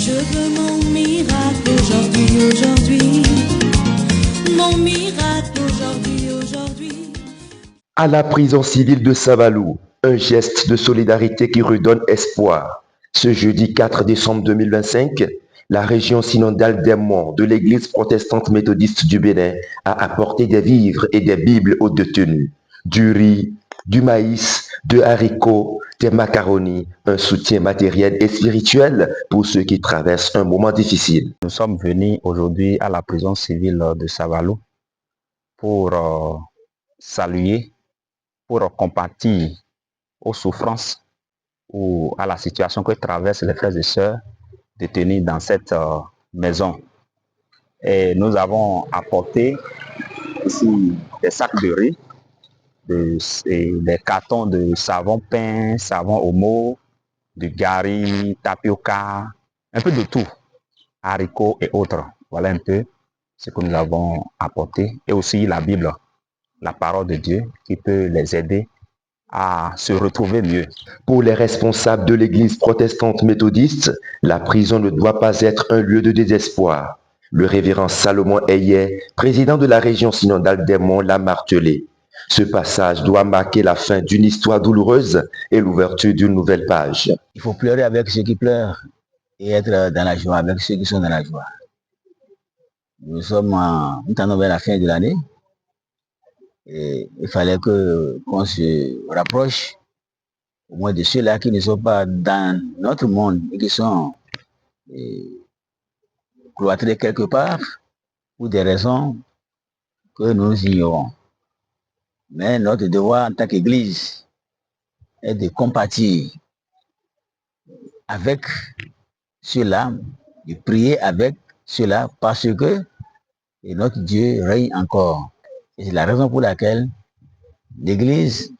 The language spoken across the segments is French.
Je veux mon miracle aujourd'hui, aujourd'hui. Mon miracle aujourd'hui, aujourd'hui. À la prison civile de Savalou, un geste de solidarité qui redonne espoir. Ce jeudi 4 décembre 2025, la région synodale des Monts de l'Église protestante méthodiste du Bénin a apporté des vivres et des Bibles aux détenus. Du riz, du maïs, de haricots, des macaronis, un soutien matériel et spirituel pour ceux qui traversent un moment difficile. Nous sommes venus aujourd'hui à la prison civile de Savalou pour saluer, pour compatir aux souffrances ou à la situation que traversent les frères et sœurs détenus dans cette maison. Et nous avons apporté ici des sacs de riz, des cartons de savon pain, savon omo, de gari, tapioca, un peu de tout, haricots et autres. Voilà un peu ce que nous avons apporté. Et aussi la Bible, la parole de Dieu qui peut les aider à se retrouver mieux. Pour les responsables de l'Église protestante méthodiste, la prison ne doit pas être un lieu de désespoir. Le révérend Salomon Ayet, président de la région synodale des Monts, l'a martelé. Ce passage doit marquer la fin d'une histoire douloureuse et l'ouverture d'une nouvelle page. Il faut pleurer avec ceux qui pleurent et être dans la joie avec ceux qui sont dans la joie. Nous sommes vers la fin de l'année et il fallait qu'on se rapproche au moins de ceux-là qui ne sont pas dans notre monde et qui sont cloîtrés quelque part pour des raisons que nous ignorons. Mais notre devoir en tant qu'Église est de compatir avec ceux-là, de prier avec ceux-là parce que notre Dieu règne encore. Et c'est la raison pour laquelle l'Église,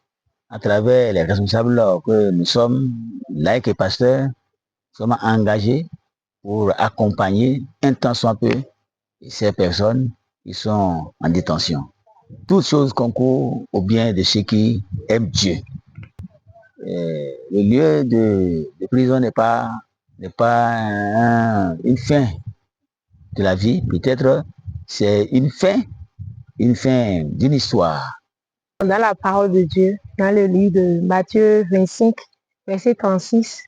à travers les responsables que nous sommes, laïcs et pasteurs, sommes engagés pour accompagner un tant soit peu ces personnes qui sont en détention. Toutes choses concourent au bien de ceux qui aiment Dieu. Le lieu de prison n'est pas une fin de la vie, peut-être c'est une fin d'une histoire. Dans la parole de Dieu, dans le livre de Matthieu 25, verset 36,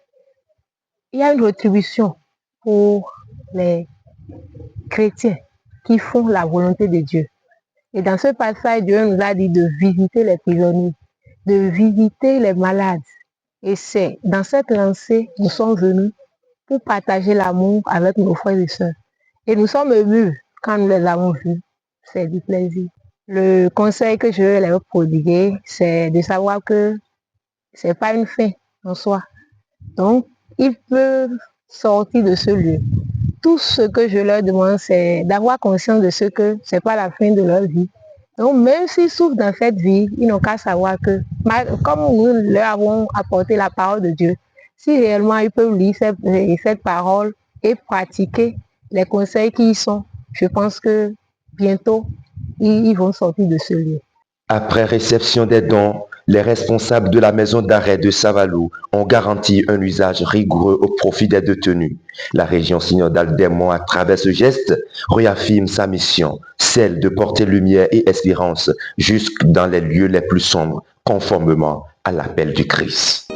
il y a une rétribution pour les chrétiens qui font la volonté de Dieu. Et dans ce passage, Dieu nous a dit de visiter les prisonniers, de visiter les malades. Et c'est dans cette lancée, nous sommes venus pour partager l'amour avec nos frères et sœurs. Et nous sommes émus quand nous les avons vus. C'est du plaisir. Le conseil que je veux leur prodiguer, c'est de savoir que ce n'est pas une fin en soi. Donc, ils peuvent sortir de ce lieu. Tout ce que je leur demande, c'est d'avoir conscience de ce que ce n'est pas la fin de leur vie. Donc, même s'ils souffrent dans cette vie, ils n'ont qu'à savoir que, comme nous leur avons apporté la parole de Dieu, si réellement ils peuvent lire cette parole et pratiquer les conseils qui y sont, je pense que bientôt, ils vont sortir de ce lieu. Après réception des dons, les responsables de la maison d'arrêt de Savalou ont garanti un usage rigoureux au profit des détenus. La région synodale des Monts, à travers ce geste, réaffirme sa mission, celle de porter lumière et espérance jusque dans les lieux les plus sombres, conformément à l'appel du Christ.